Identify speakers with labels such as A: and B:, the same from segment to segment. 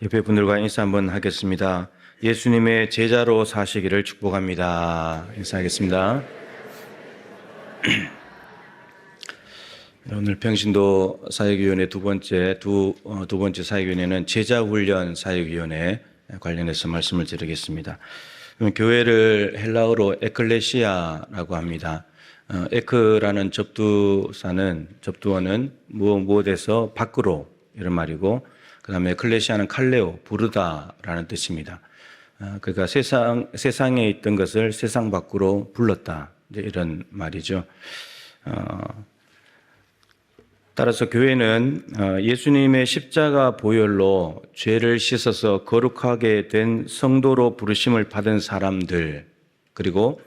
A: 옆에 분들과 인사 한번 하겠습니다. 예수님의 제자로 사시기를 축복합니다. 인사하겠습니다. 오늘 평신도 사역위원회 두 번째 사역위원회는 제자훈련 사역위원회 관련해서 말씀을 드리겠습니다. 교회를 헬라어로 에클레시아라고 합니다. 에크라는 접두어는 무엇에서 밖으로 이런 말이고, 그 다음에 에클레시아는 칼레오, 부르다라는 뜻입니다. 그러니까 세상에 있던 것을 세상 밖으로 불렀다, 이런 말이죠. 따라서 교회는 예수님의 십자가 보혈로 죄를 씻어서 거룩하게 된 성도로 부르심을 받은 사람들, 그리고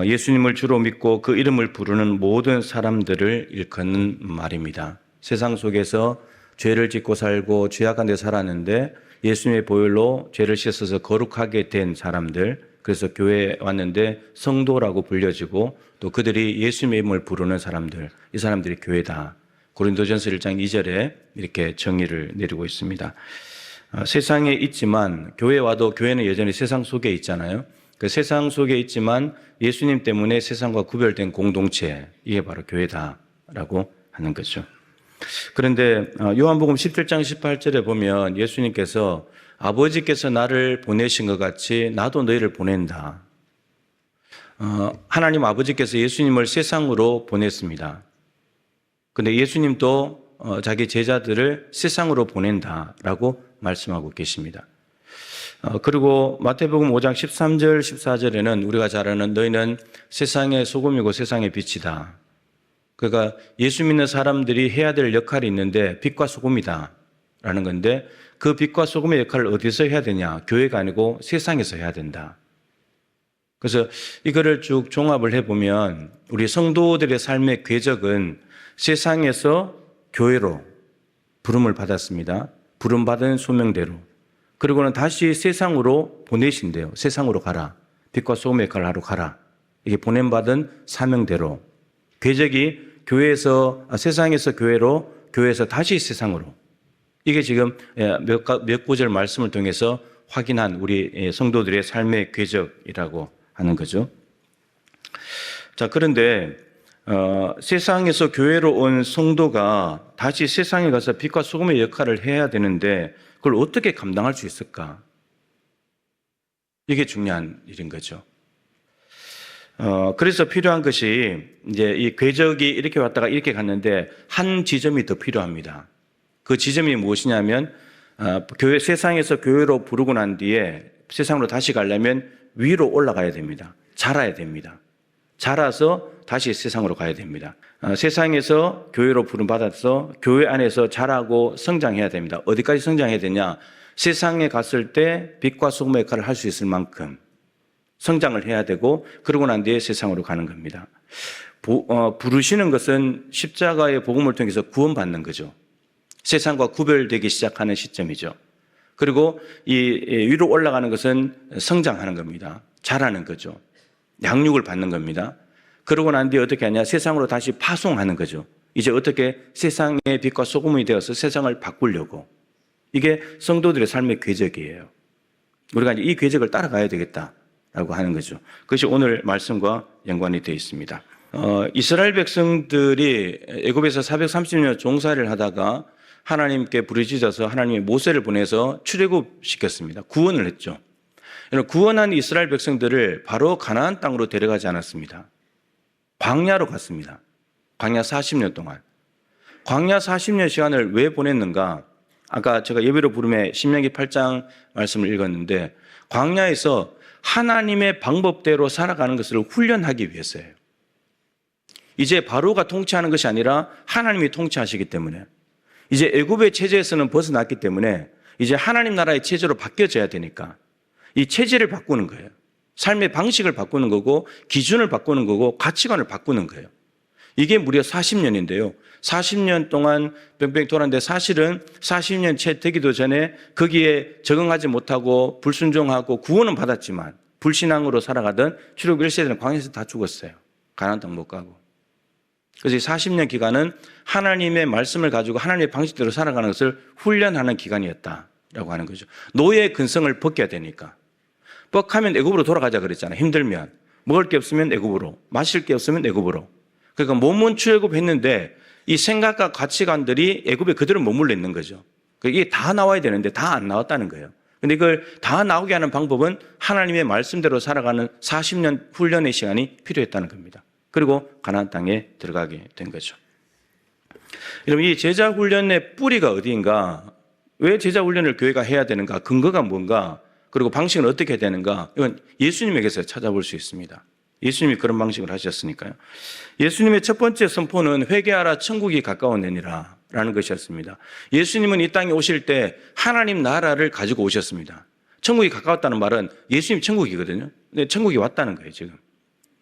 A: 예수님을 주로 믿고 그 이름을 부르는 모든 사람들을 일컫는 말입니다. 세상 속에서 죄를 짓고 살고 죄악한 데 살았는데 예수님의 보혈로 죄를 씻어서 거룩하게 된 사람들, 그래서 교회에 왔는데 성도라고 불려지고 또 그들이 예수님의 이름을 부르는 사람들, 이 사람들이 교회다. 고린도전서 1장 2절에 이렇게 정의를 내리고 있습니다. 세상에 있지만 교회에 와도 교회는 여전히 세상 속에 있잖아요. 그 세상 속에 있지만 예수님 때문에 세상과 구별된 공동체, 이게 바로 교회다라고 하는 거죠. 그런데 요한복음 17장 18절에 보면 예수님께서 아버지께서 나를 보내신 것 같이 나도 너희를 보낸다. 하나님 아버지께서 예수님을 세상으로 보냈습니다. 근데 예수님도 자기 제자들을 세상으로 보낸다라고 말씀하고 계십니다. 그리고 마태복음 5장 13절 14절에는 우리가 잘 아는 너희는 세상의 소금이고 세상의 빛이다. 그러니까 예수 믿는 사람들이 해야 될 역할이 있는데 빛과 소금이다 라는 건데, 그 빛과 소금의 역할을 어디서 해야 되냐? 교회가 아니고 세상에서 해야 된다. 그래서 이거를 쭉 종합을 해보면 우리 성도들의 삶의 궤적은 세상에서 교회로 부름을 받았습니다. 부름받은 소명대로. 그리고는 다시 세상으로 보내신대요. 세상으로 가라. 빛과 소금의 역할을 하러 가라. 이게 보냄받은 사명대로. 궤적이 세상에서 교회로, 교회에서 다시 세상으로. 이게 지금 몇 구절 말씀을 통해서 확인한 우리 성도들의 삶의 궤적이라고 하는 거죠. 자, 그런데 세상에서 교회로 온 성도가 다시 세상에 가서 빛과 소금의 역할을 해야 되는데 그걸 어떻게 감당할 수 있을까? 이게 중요한 일인 거죠. 그래서 필요한 것이 이제 이 궤적이 이렇게 왔다가 이렇게 갔는데 한 지점이 더 필요합니다. 그 지점이 무엇이냐면 세상에서 교회로 부르고 난 뒤에 세상으로 다시 가려면 위로 올라가야 됩니다. 자라야 됩니다. 자라서 다시 세상으로 가야 됩니다. 세상에서 교회로 부름받아서 교회 안에서 자라고 성장해야 됩니다. 어디까지 성장해야 되냐? 세상에 갔을 때 빛과 소금의 역할을 할 수 있을 만큼 성장을 해야 되고, 그러고 난 뒤에 세상으로 가는 겁니다. 부르시는 것은 십자가의 복음을 통해서 구원받는 거죠. 세상과 구별되기 시작하는 시점이죠. 그리고 이 위로 올라가는 것은 성장하는 겁니다. 자라는 거죠. 양육을 받는 겁니다. 그러고 난 뒤에 어떻게 하냐? 세상으로 다시 파송하는 거죠. 이제 어떻게 세상의 빛과 소금이 되어서 세상을 바꾸려고. 이게 성도들의 삶의 궤적이에요. 우리가 이제 이 궤적을 따라가야 되겠다라고 하는 거죠. 그것이 오늘 말씀과 연관이 되어 있습니다. 이스라엘 백성들이 애굽에서 430년 종살이를 하다가 하나님께 부르짖어서 하나님이 모세를 보내서 출애굽시켰습니다. 구원을 했죠. 구원한 이스라엘 백성들을 바로 가나안 땅으로 데려가지 않았습니다. 광야로 갔습니다. 광야 40년 동안. 광야 40년 시간을 왜 보냈는가? 아까 제가 예배로 부름에 신명기 8장 말씀을 읽었는데, 광야에서 하나님의 방법대로 살아가는 것을 훈련하기 위해서예요. 이제 바로가 통치하는 것이 아니라 하나님이 통치하시기 때문에, 이제 애굽의 체제에서는 벗어났기 때문에 이제 하나님 나라의 체제로 바뀌어져야 되니까 이 체제를 바꾸는 거예요. 삶의 방식을 바꾸는 거고, 기준을 바꾸는 거고, 가치관을 바꾸는 거예요. 이게 무려 40년인데요. 40년 동안 뺑뺑 돌았는데 사실은 40년 채 되기도 전에 거기에 적응하지 못하고 불순종하고 구원은 받았지만 불신앙으로 살아가던 출애굽 1세대는 광야에서 다 죽었어요. 가나안 땅 못 가고. 그래서 이 40년 기간은 하나님의 말씀을 가지고 하나님의 방식대로 살아가는 것을 훈련하는 기간이었다. 라고 하는 거죠. 노예의 근성을 벗겨야 되니까. 뻑하면 애굽으로 돌아가자 그랬잖아요. 힘들면. 먹을 게 없으면 애굽으로, 마실 게 없으면 애굽으로. 그러니까 몸은 출애굽했는데 이 생각과 가치관들이 애굽에 그대로 머물러 있는 거죠. 이게 다 나와야 되는데 다 안 나왔다는 거예요. 근데 이걸 다 나오게 하는 방법은 하나님의 말씀대로 살아가는 40년 훈련의 시간이 필요했다는 겁니다. 그리고 가나안 땅에 들어가게 된 거죠. 여러분, 이 제자 훈련의 뿌리가 어디인가? 왜 제자 훈련을 교회가 해야 되는가? 근거가 뭔가? 그리고 방식은 어떻게 해야 되는가? 이건 예수님에게서 찾아볼 수 있습니다. 예수님이 그런 방식을 하셨으니까요. 예수님의 첫 번째 선포는 회개하라 천국이 가까웠느니라 라는 것이었습니다. 예수님은 이 땅에 오실 때 하나님 나라를 가지고 오셨습니다. 천국이 가까웠다는 말은 예수님 천국이거든요. 근데 천국이 왔다는 거예요, 지금.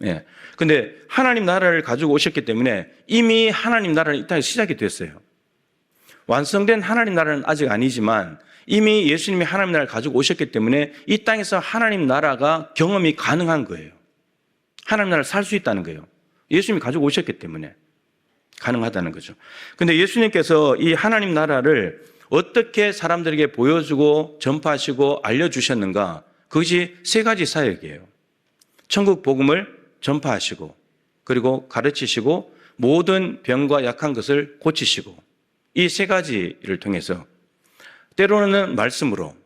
A: 예. 근데 하나님 나라를 가지고 오셨기 때문에 이미 하나님 나라는 이 땅에 시작이 됐어요. 완성된 하나님 나라는 아직 아니지만 이미 예수님이 하나님 나라를 가지고 오셨기 때문에 이 땅에서 하나님 나라가 경험이 가능한 거예요. 하나님 나라를 살 수 있다는 거예요. 예수님이 가지고 오셨기 때문에 가능하다는 거죠. 근데 예수님께서 이 하나님 나라를 어떻게 사람들에게 보여주고 전파하시고 알려주셨는가? 그것이 세 가지 사역이에요. 천국 복음을 전파하시고, 그리고 가르치시고, 모든 병과 약한 것을 고치시고, 이 세 가지를 통해서 때로는 말씀으로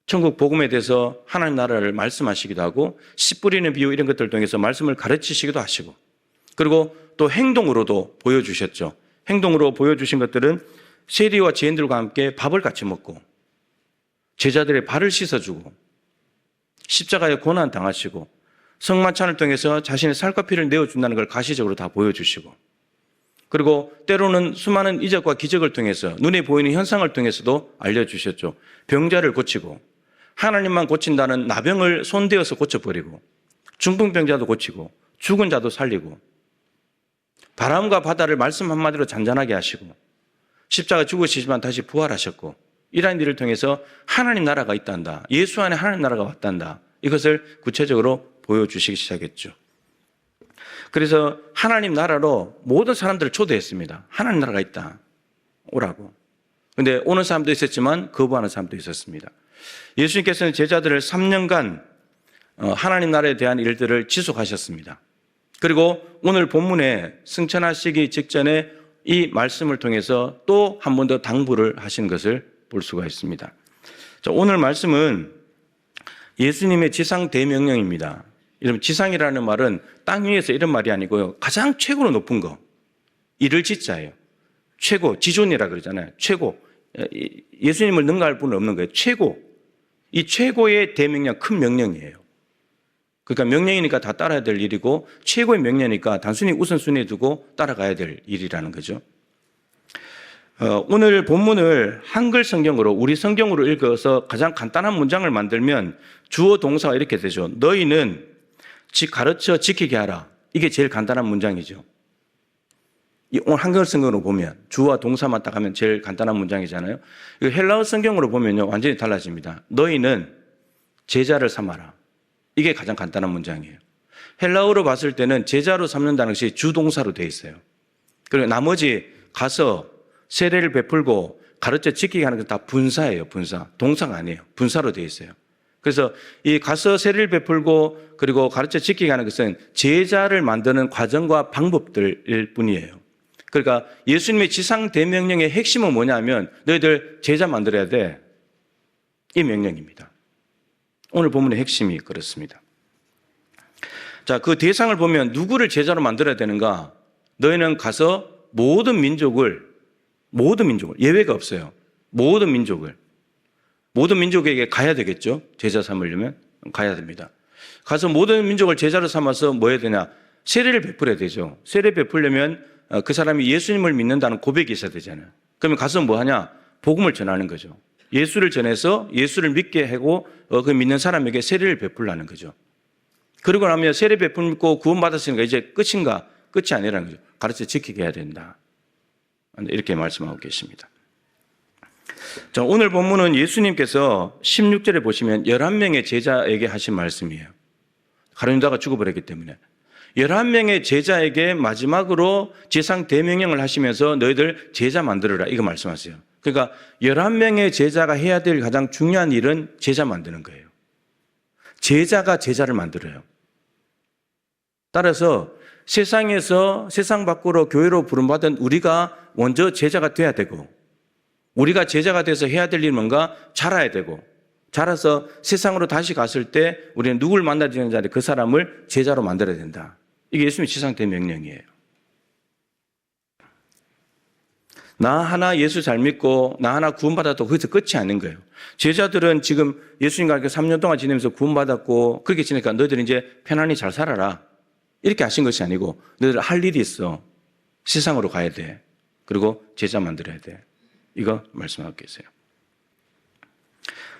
A: 천국 복음에 대해서 하나님 나라를 말씀하시기도 하고, 씨 뿌리는 비유 이런 것들을 통해서 말씀을 가르치시기도 하시고, 그리고 또 행동으로도 보여주셨죠. 행동으로 보여주신 것들은 세리와 지인들과 함께 밥을 같이 먹고, 제자들의 발을 씻어주고, 십자가에 고난 당하시고, 성만찬을 통해서 자신의 살과 피를 내어준다는 걸 가시적으로 다 보여주시고, 그리고 때로는 수많은 이적과 기적을 통해서 눈에 보이는 현상을 통해서도 알려주셨죠. 병자를 고치고, 하나님만 고친다는 나병을 손대어서 고쳐버리고, 중풍병자도 고치고, 죽은 자도 살리고, 바람과 바다를 말씀 한마디로 잔잔하게 하시고, 십자가 죽으시지만 다시 부활하셨고, 이러한 일을 통해서 하나님 나라가 있단다, 예수 안에 하나님 나라가 왔단다, 이것을 구체적으로 보여주시기 시작했죠. 그래서 하나님 나라로 모든 사람들을 초대했습니다. 하나님 나라가 있다, 오라고. 근데 오는 사람도 있었지만 거부하는 사람도 있었습니다. 예수님께서는 제자들을 3년간 하나님 나라에 대한 일들을 지속하셨습니다. 그리고 오늘 본문에 승천하시기 직전에 이 말씀을 통해서 또 한 번 더 당부를 하신 것을 볼 수가 있습니다. 자, 오늘 말씀은 예수님의 지상 대명령입니다. 여러분, 지상이라는 말은 땅 위에서 이런 말이 아니고요, 가장 최고로 높은 거, 이를 지자예요. 최고, 지존이라 그러잖아요. 최고. 예수님을 능가할 분은 없는 거예요. 최고. 이 최고의 대명령, 큰 명령이에요. 그러니까 명령이니까 다 따라야 될 일이고, 최고의 명령이니까 단순히 우선순위에 두고 따라가야 될 일이라는 거죠. 오늘 본문을 한글 성경으로, 우리 성경으로 읽어서 가장 간단한 문장을 만들면 주어 동사가 이렇게 되죠. 너희는 가르쳐 지키게 하라. 이게 제일 간단한 문장이죠. 오늘 한글 성경으로 보면 주어와 동사만 딱 하면 제일 간단한 문장이잖아요. 이거 헬라어 성경으로 보면요, 완전히 달라집니다. 너희는 제자를 삼아라. 이게 가장 간단한 문장이에요. 헬라어로 봤을 때는 제자로 삼는다는 것이 주동사로 되어 있어요. 그리고 나머지 가서 세례를 베풀고 가르쳐 지키게 하는 건 다 분사예요. 분사. 동사가 아니에요. 분사로 되어 있어요. 그래서 이 가서 세례를 베풀고 그리고 가르쳐 지키게 하는 것은 제자를 만드는 과정과 방법들일 뿐이에요. 그러니까 예수님의 지상 대명령의 핵심은 뭐냐면 너희들 제자 만들어야 돼. 이 명령입니다. 오늘 본문의 핵심이 그렇습니다. 자, 그 대상을 보면 누구를 제자로 만들어야 되는가? 너희는 가서 모든 민족을, 예외가 없어요. 모든 민족에게 가야 되겠죠. 제자 삼으려면 가야 됩니다. 가서 모든 민족을 제자로 삼아서 뭐 해야 되냐? 세례를 베풀어야 되죠. 세례 베풀려면 그 사람이 예수님을 믿는다는 고백이 있어야 되잖아요. 그러면 가서 뭐 하냐? 복음을 전하는 거죠. 예수를 전해서 예수를 믿게 하고 그 믿는 사람에게 세례를 베풀라는 거죠. 그러고 나면 세례 베풀고 구원받았으니까 이제 끝인가? 끝이 아니라는 거죠. 가르쳐 지키게 해야 된다. 이렇게 말씀하고 계십니다. 자, 오늘 본문은 예수님께서 16절에 보시면 11명의 제자에게 하신 말씀이에요. 가룟 유다가 죽어버렸기 때문에 11명의 제자에게 마지막으로 지상 대명령을 하시면서 너희들 제자 만들어라, 이거 말씀하세요. 그러니까 11명의 제자가 해야 될 가장 중요한 일은 제자 만드는 거예요. 제자가 제자를 만들어요. 따라서 세상에서 세상 밖으로 교회로 부름받은 우리가 먼저 제자가 돼야 되고, 우리가 제자가 돼서 해야 될 일은 뭔가 자라야 되고, 자라서 세상으로 다시 갔을 때 우리는 누굴 만나야 되는 자리 그 사람을 제자로 만들어야 된다. 이게 예수님의 지상대 명령이에요. 나 하나 예수 잘 믿고 나 하나 구원받아도 거기서 끝이 아닌 거예요. 제자들은 지금 예수님과 함께 3년 동안 지내면서 구원받았고 그렇게 지내니까 너희들은 이제 편안히 잘 살아라. 이렇게 하신 것이 아니고 너희들 할 일이 있어. 세상으로 가야 돼. 그리고 제자 만들어야 돼. 이거 말씀하고 계세요.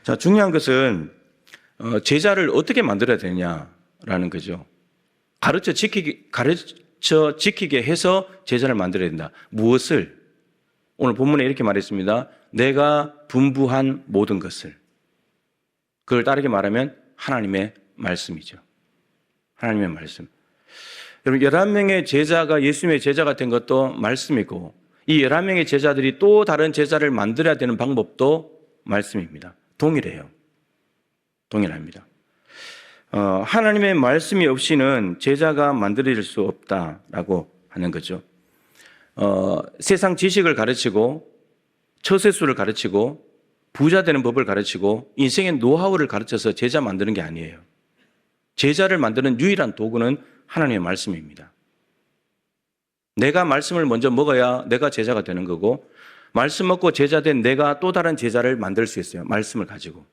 A: 자, 중요한 것은 제자를 어떻게 만들어야 되냐라는 거죠. 가르쳐 지키게 해서 제자를 만들어야 된다. 무엇을? 오늘 본문에 이렇게 말했습니다. 내가 분부한 모든 것을. 그걸 다르게 말하면 하나님의 말씀이죠. 하나님의 말씀. 여러분, 11명의 제자가 예수님의 제자가 된 것도 말씀이고, 이 11명의 제자들이 또 다른 제자를 만들어야 되는 방법도 말씀입니다. 동일해요. 동일합니다. 하나님의 말씀이 없이는 제자가 만들어질 수 없다라고 하는 거죠. 세상 지식을 가르치고 처세술을 가르치고 부자 되는 법을 가르치고 인생의 노하우를 가르쳐서 제자 만드는 게 아니에요. 제자를 만드는 유일한 도구는 하나님의 말씀입니다. 내가 말씀을 먼저 먹어야 내가 제자가 되는 거고, 말씀 먹고 제자 된 내가 또 다른 제자를 만들 수 있어요. 말씀을 가지고.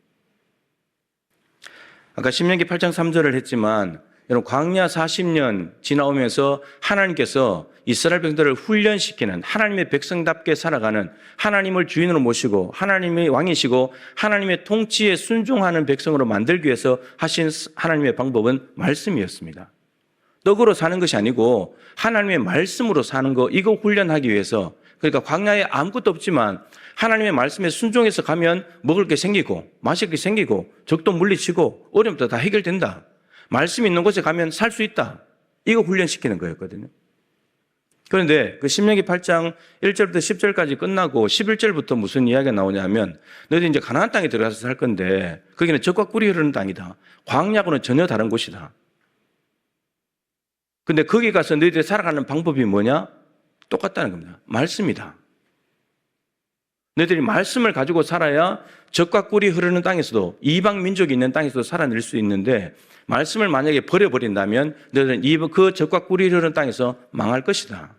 A: 아까 신명기 8장 3절을 했지만 여러분, 광야 40년 지나오면서 하나님께서 이스라엘 백성들을 훈련시키는, 하나님의 백성답게 살아가는, 하나님을 주인으로 모시고 하나님이 왕이시고 하나님의 통치에 순종하는 백성으로 만들기 위해서 하신 하나님의 방법은 말씀이었습니다. 떡으로 사는 것이 아니고 하나님의 말씀으로 사는 거, 이거 훈련하기 위해서, 그러니까 광야에 아무것도 없지만 하나님의 말씀에 순종해서 가면 먹을 게 생기고 마실 게 생기고 적도 물리치고 어려움도 다 해결된다. 말씀이 있는 곳에 가면 살 수 있다. 이거 훈련시키는 거였거든요. 그런데 그 신명기 8장 1절부터 10절까지 끝나고 11절부터 무슨 이야기가 나오냐면, 너희들 이제 가나안 땅에 들어가서 살 건데 거기는 젖과 꿀이 흐르는 땅이다. 광야하고는 전혀 다른 곳이다. 근데 거기 가서 너희들이 살아가는 방법이 뭐냐? 똑같다는 겁니다. 말씀이다. 너희들이 말씀을 가지고 살아야 젖과 꿀이 흐르는 땅에서도, 이방 민족이 있는 땅에서도 살아낼 수 있는데, 말씀을 만약에 버려버린다면 너희들은 그 젖과 꿀이 흐르는 땅에서 망할 것이다.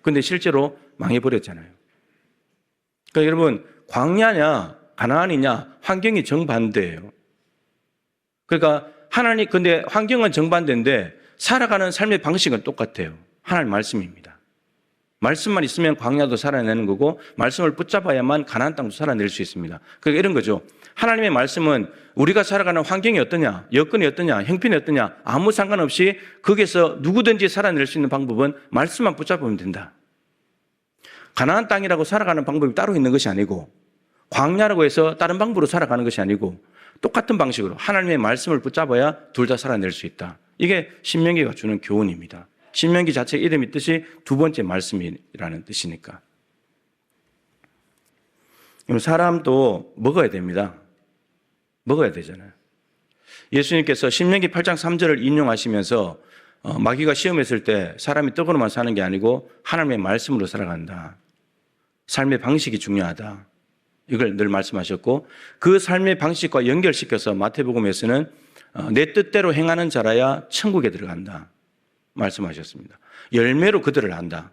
A: 그런데 실제로 망해버렸잖아요. 그러니까 여러분, 광야냐 가나안이냐 환경이 정반대예요. 그러니까 근데 환경은 정반대인데 살아가는 삶의 방식은 똑같아요. 하나님 말씀입니다. 말씀만 있으면 광야도 살아내는 거고, 말씀을 붙잡아야만 가나안 땅도 살아낼 수 있습니다. 그러니까 이런 거죠. 하나님의 말씀은 우리가 살아가는 환경이 어떠냐, 여건이 어떠냐, 형편이 어떠냐, 아무 상관없이 거기서 누구든지 살아낼 수 있는 방법은 말씀만 붙잡으면 된다. 가나안 땅이라고 살아가는 방법이 따로 있는 것이 아니고, 광야라고 해서 다른 방법으로 살아가는 것이 아니고, 똑같은 방식으로 하나님의 말씀을 붙잡아야 둘 다 살아낼 수 있다. 이게 신명기가 주는 교훈입니다. 신명기 자체 이름이 뜻이 두 번째 말씀이라는 뜻이니까. 사람도 먹어야 됩니다. 먹어야 되잖아요. 예수님께서 신명기 8장 3절을 인용하시면서 마귀가 시험했을 때 사람이 떡으로만 사는 게 아니고 하나님의 말씀으로 살아간다. 삶의 방식이 중요하다. 이걸 늘 말씀하셨고, 그 삶의 방식과 연결시켜서 마태복음에서는 내 뜻대로 행하는 자라야 천국에 들어간다 말씀하셨습니다. 열매로 그들을 안다.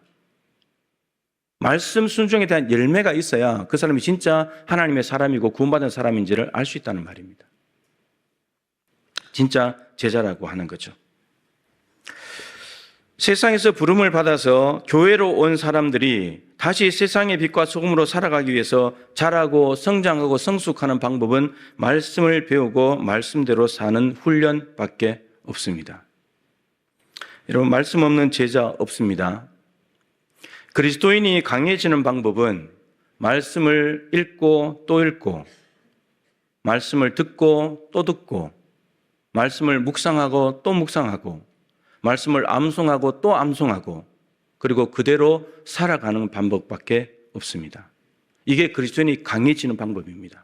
A: 말씀 순종에 대한 열매가 있어야 그 사람이 진짜 하나님의 사람이고 구원받은 사람인지를 알 수 있다는 말입니다. 진짜 제자라고 하는 거죠. 세상에서 부름을 받아서 교회로 온 사람들이 다시 세상의 빛과 소금으로 살아가기 위해서 자라고 성장하고 성숙하는 방법은 말씀을 배우고 말씀대로 사는 훈련밖에 없습니다. 여러분, 말씀 없는 제자 없습니다. 그리스도인이 강해지는 방법은 말씀을 읽고 또 읽고, 말씀을 듣고 또 듣고, 말씀을 묵상하고 또 묵상하고, 말씀을 암송하고 또 암송하고, 그리고 그대로 살아가는 방법밖에 없습니다. 이게 그리스도인이 강해지는 방법입니다.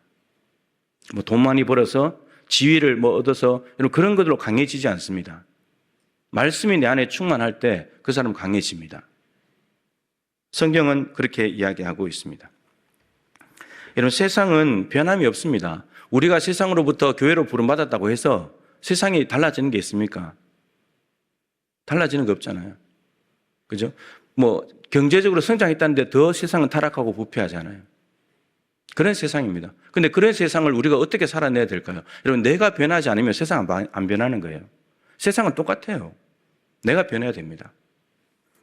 A: 뭐 돈 많이 벌어서 지위를 얻어서 이런 그런 것으로 강해지지 않습니다. 말씀이 내 안에 충만할 때 그 사람은 강해집니다. 성경은 그렇게 이야기하고 있습니다. 여러분, 세상은 변함이 없습니다. 우리가 세상으로부터 교회로 부름받았다고 해서 세상이 달라지는 게 있습니까? 달라지는 게 없잖아요. 그죠? 뭐 경제적으로 성장했다는데 더 세상은 타락하고 부패하잖아요. 그런 세상입니다. 근데 그런 세상을 우리가 어떻게 살아내야 될까요? 여러분, 내가 변하지 않으면 세상은 안 변하는 거예요. 세상은 똑같아요. 내가 변해야 됩니다.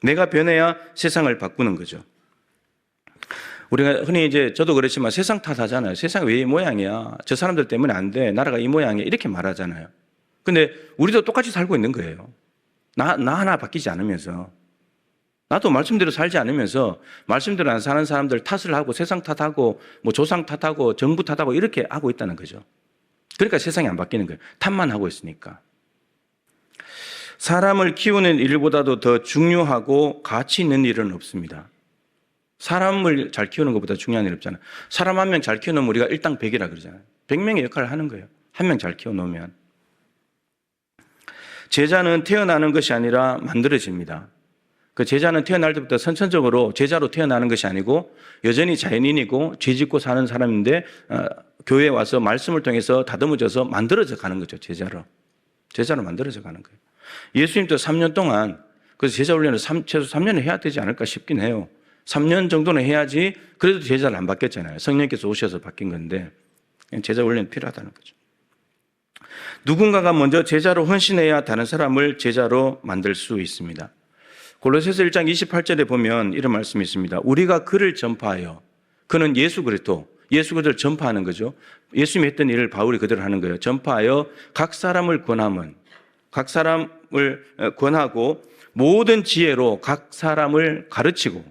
A: 내가 변해야 세상을 바꾸는 거죠. 우리가 흔히 저도 그렇지만 세상 탓하잖아요. 세상이 왜 이 모양이야? 저 사람들 때문에 안 돼. 나라가 이 모양이야. 이렇게 말하잖아요. 근데 우리도 똑같이 살고 있는 거예요. 나 하나 바뀌지 않으면서. 나도 말씀대로 살지 않으면서 말씀대로 안 사는 사람들 탓을 하고 세상 탓하고 뭐 조상 탓하고 정부 탓하고 이렇게 하고 있다는 거죠. 그러니까 세상이 안 바뀌는 거예요. 탓만 하고 있으니까. 사람을 키우는 일보다도 더 중요하고 가치 있는 일은 없습니다. 사람을 잘 키우는 것보다 중요한 일 없잖아요. 사람 한 명 잘 키워놓으면 우리가 일당백이라 그러잖아요. 100명의 역할을 하는 거예요. 한 명 잘 키워놓으면. 제자는 태어나는 것이 아니라 만들어집니다. 그 제자는 태어날 때부터 선천적으로 제자로 태어나는 것이 아니고 여전히 자연인이고 죄짓고 사는 사람인데 교회에 와서 말씀을 통해서 다듬어져서 만들어져 가는 거죠. 제자로 만들어져 가는 거예요. 예수님도 3년 동안 그래서 제자 훈련을 최소 3년을 해야 되지 않을까 싶긴 해요. 3년 정도는 해야지 그래도 제자를 안 바뀌었잖아요. 성령께서 오셔서 바뀐 건데 제자 훈련이 필요하다는 거죠. 누군가가 먼저 제자로 헌신해야 다른 사람을 제자로 만들 수 있습니다. 골로새서 1장 28절에 보면 이런 말씀이 있습니다. 우리가 그를 전파하여, 그는 예수 그리스도를 전파하는 거죠. 예수님이 했던 일을 바울이 그대로 하는 거예요. 전파하여 각 사람을 권하고 모든 지혜로 각 사람을 가르치고,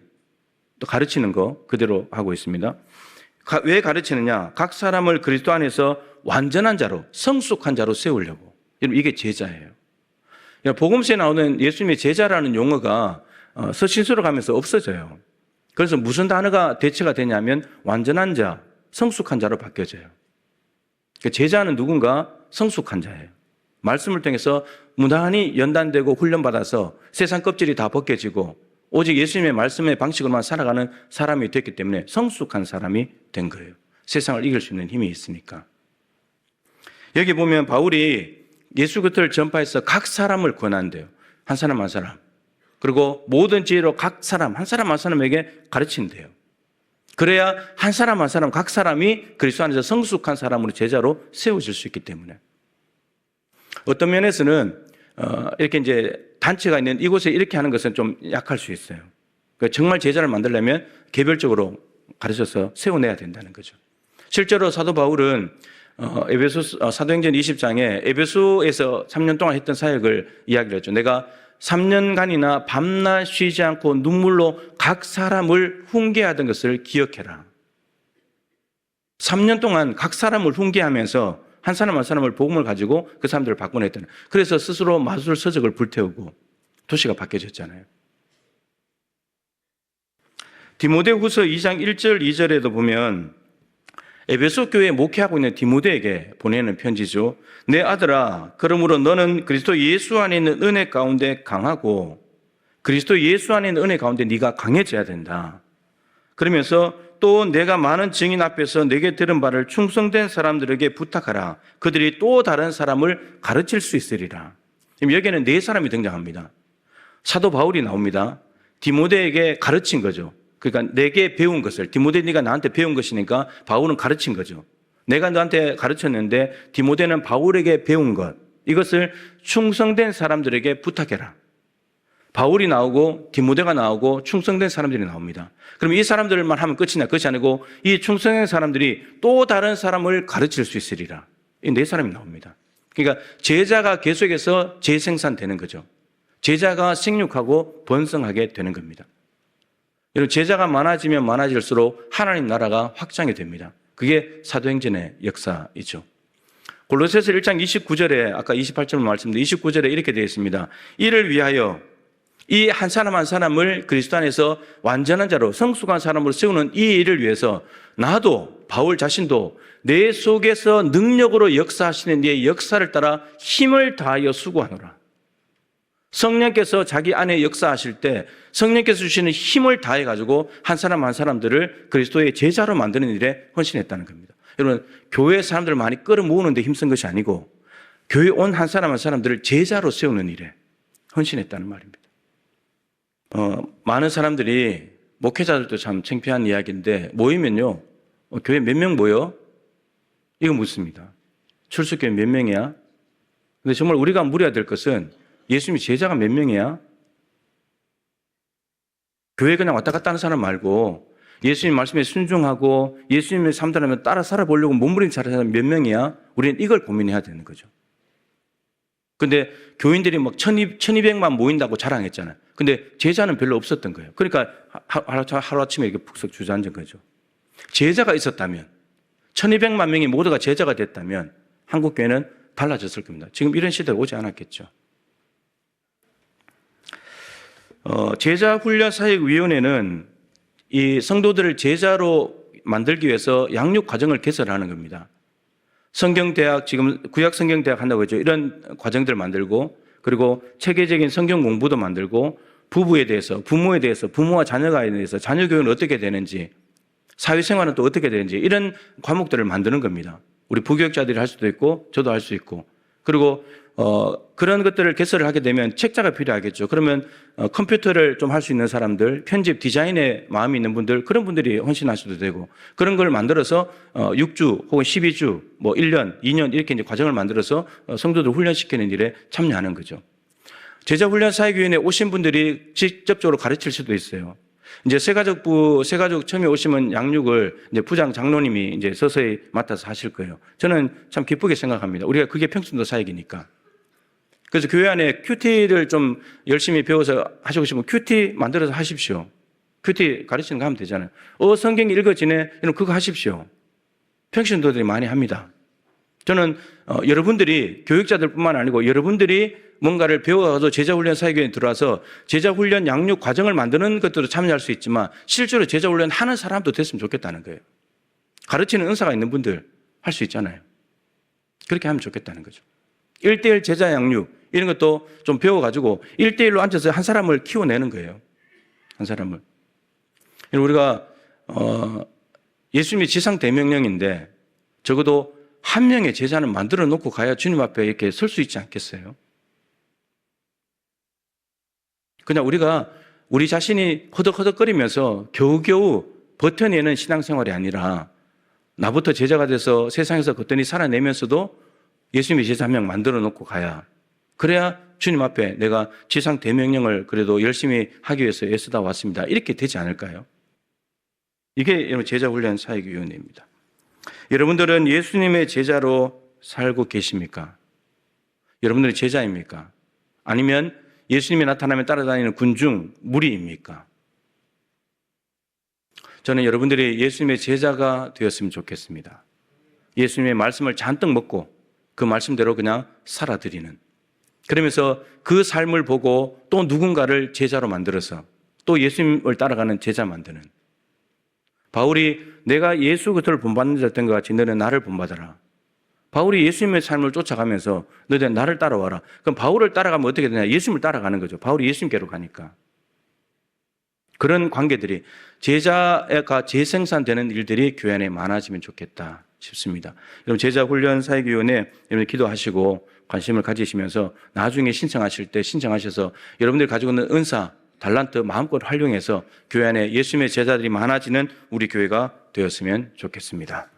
A: 또 가르치는 거 그대로 하고 있습니다. 왜 가르치느냐? 각 사람을 그리스도 안에서 완전한 자로, 성숙한 자로 세우려고. 이게 제자예요. 복음서에 나오는 예수님의 제자라는 용어가 서신서로 가면서 없어져요. 그래서 무슨 단어가 대체가 되냐면 완전한 자, 성숙한 자로 바뀌어져요. 제자는 누군가 성숙한 자예요. 말씀을 통해서 무난히 연단되고 훈련받아서 세상 껍질이 다 벗겨지고 오직 예수님의 말씀의 방식으로만 살아가는 사람이 됐기 때문에 성숙한 사람이 된 거예요. 세상을 이길 수 있는 힘이 있으니까. 여기 보면 바울이 예수 그리스도를 전파해서 각 사람을 권한대요. 한 사람 한 사람. 그리고 모든 지혜로 각 사람 한 사람에게 가르친대요. 그래야 한 사람 한 사람 각 사람이 그리스도 안에서 성숙한 사람으로 제자로 세워질 수 있기 때문에. 어떤 면에서는 이렇게 단체가 있는 이곳에 이렇게 하는 것은 좀 약할 수 있어요. 그러니까 정말 제자를 만들려면 개별적으로 가르쳐서 세워내야 된다는 거죠. 실제로 사도 바울은 사도행전 20장에 에베소에서 3년 동안 했던 사역을 이야기를 했죠. 내가 3년간이나 밤낮 쉬지 않고 눈물로 각 사람을 훈계하던 것을 기억해라. 3년 동안 각 사람을 훈계하면서 한 사람 한 사람을 복음을 가지고 그 사람들을 바꿔냈다는. 그래서 스스로 마술 서적을 불태우고 도시가 바뀌어졌잖아요. 디모데후서 2장 1절 2절에도 보면 에베소 교회에 목회하고 있는 디모데에게 보내는 편지죠. 내 아들아, 그러므로 너는 그리스도 예수 안에 있는 은혜 가운데 강하고 그리스도 예수 안에 있는 은혜 가운데 네가 강해져야 된다. 그러면서 또 내가 많은 증인 앞에서 내게 들은 바를 충성된 사람들에게 부탁하라. 그들이 또 다른 사람을 가르칠 수 있으리라. 여기에는 네 사람이 등장합니다. 사도 바울이 나옵니다. 디모데에게 가르친 거죠. 그러니까 내게 배운 것을, 디모데 네가 나한테 배운 것이니까 바울은 가르친 거죠. 내가 너한테 가르쳤는데 디모데는 바울에게 배운 것, 이것을 충성된 사람들에게 부탁해라. 바울이 나오고 디모데가 나오고 충성된 사람들이 나옵니다. 그럼 이 사람들만 하면 끝이냐? 그것이 아니고 이 충성된 사람들이 또 다른 사람을 가르칠 수 있으리라. 이 네 사람이 나옵니다. 그러니까 제자가 계속해서 재생산되는 거죠. 제자가 생육하고 번성하게 되는 겁니다. 여러분, 제자가 많아지면 많아질수록 하나님 나라가 확장이 됩니다. 그게 사도행전의 역사이죠. 골로새서 1장 29절에 아까 28절 말씀드린 29절에 이렇게 되어 있습니다. 이를 위하여 이 한 사람 한 사람을 그리스도 안에서 완전한 자로 성숙한 사람으로 세우는 이 일을 위해서 나도 바울 자신도 내 속에서 능력으로 역사하시는 이의 역사를 따라 힘을 다하여 수고하노라. 성령께서 자기 안에 역사하실 때 성령께서 주시는 힘을 다해 가지고 한 사람 한 사람들을 그리스도의 제자로 만드는 일에 헌신했다는 겁니다. 여러분, 교회 사람들을 많이 끌어모으는 데 힘쓴 것이 아니고 교회 온 한 사람 한 사람들을 제자로 세우는 일에 헌신했다는 말입니다. 많은 사람들이, 목회자들도 참 창피한 이야기인데, 모이면요, 교회 몇 명 모여? 이거 묻습니다. 출석교회 몇 명이야? 근데 정말 우리가 물어야 될 것은 예수님이 제자가 몇 명이야? 교회 그냥 왔다 갔다 하는 사람 말고 예수님 말씀에 순종하고 예수님의 삶대로 따라 살아보려고 몸부림 차리는 사람 몇 명이야? 우리는 이걸 고민해야 되는 거죠. 근데 교인들이 막 1200만 모인다고 자랑했잖아요. 근데 제자는 별로 없었던 거예요. 그러니까 하루아침에 이렇게 푹석 주저앉은 거죠. 제자가 있었다면, 1200만 명이 모두가 제자가 됐다면 한국교회는 달라졌을 겁니다. 지금 이런 시대가 오지 않았겠죠. 제자훈련사역위원회는 이 성도들을 제자로 만들기 위해서 양육 과정을 개설하는 겁니다. 성경대학, 지금 구약성경대학 한다고 했죠. 이런 과정들을 만들고, 그리고 체계적인 성경 공부도 만들고, 부부에 대해서, 부모에 대해서, 부모와 자녀가 대해서, 자녀 교육은 어떻게 되는지, 사회생활은 또 어떻게 되는지, 이런 과목들을 만드는 겁니다. 우리 부교육자들이 할 수도 있고, 저도 할 수 있고. 그리고 그런 것들을 개설을 하게 되면 책자가 필요하겠죠. 그러면 컴퓨터를 좀 할 수 있는 사람들, 편집, 디자인에 마음이 있는 분들, 그런 분들이 헌신하셔도 되고, 그런 걸 만들어서 6주 혹은 12주, 뭐 1년, 2년 이렇게 이제 과정을 만들어서 성도들 훈련시키는 일에 참여하는 거죠. 제자훈련사역위원회에 오신 분들이 직접적으로 가르칠 수도 있어요. 이제 새가족 처음에 오시면 양육을 이제 부장 장로님이 이제 서서히 맡아서 하실 거예요. 저는 참 기쁘게 생각합니다. 우리가 그게 평신도 사역이니까. 그래서 교회 안에 큐티를 좀 열심히 배워서 하시고 싶으면 큐티 만들어서 하십시오. 큐티 가르치는 거 하면 되잖아요. 성경 읽어지네. 여러분 그거 하십시오. 평신도들이 많이 합니다. 저는 여러분들이 교육자들뿐만 아니고 여러분들이 뭔가를 배워서 제자훈련 사역위원회에 들어와서 제자훈련 양육 과정을 만드는 것들도 참여할 수 있지만 실제로 제자훈련 하는 사람도 됐으면 좋겠다는 거예요. 가르치는 은사가 있는 분들 할 수 있잖아요. 그렇게 하면 좋겠다는 거죠. 1:1 제자 양육 이런 것도 좀 배워가지고 1:1로 앉아서 한 사람을 키워내는 거예요. 한 사람을. 우리가 예수님이 지상 대명령인데 적어도 한 명의 제자는 만들어 놓고 가야 주님 앞에 이렇게 설 수 있지 않겠어요? 그냥 우리가 우리 자신이 허덕허덕거리면서 겨우겨우 버텨내는 신앙생활이 아니라 나부터 제자가 돼서 세상에서 거뜬히 살아내면서도 예수님의 제자 한 명 만들어 놓고 가야, 그래야 주님 앞에 내가 지상 대명령을 그래도 열심히 하기 위해서 애쓰다 왔습니다. 이렇게 되지 않을까요? 이게 여러분 제자훈련 사역위원회입니다. 여러분들은 예수님의 제자로 살고 계십니까? 여러분들이 제자입니까? 아니면 예수님이 나타나면 따라다니는 군중, 무리입니까? 저는 여러분들이 예수님의 제자가 되었으면 좋겠습니다. 예수님의 말씀을 잔뜩 먹고 그 말씀대로 그냥 살아드리는, 그러면서 그 삶을 보고 또 누군가를 제자로 만들어서 또 예수님을 따라가는 제자 만드는, 바울이 내가 예수 그리스도를 본받는 자였던 것 같이 너는 나를 본받아라. 바울이 예수님의 삶을 쫓아가면서 너희들 나를 따라와라. 그럼 바울을 따라가면 어떻게 되냐? 예수님을 따라가는 거죠. 바울이 예수님께로 가니까. 그런 관계들이, 제자가 재생산되는 일들이 교회 안에 많아지면 좋겠다 싶습니다. 여러분 제자훈련사역위원회 여러분 기도하시고 관심을 가지시면서 나중에 신청하실 때 신청하셔서 여러분들이 가지고 있는 은사, 달란트 마음껏 활용해서 교회 안에 예수님의 제자들이 많아지는 우리 교회가 되었으면 좋겠습니다.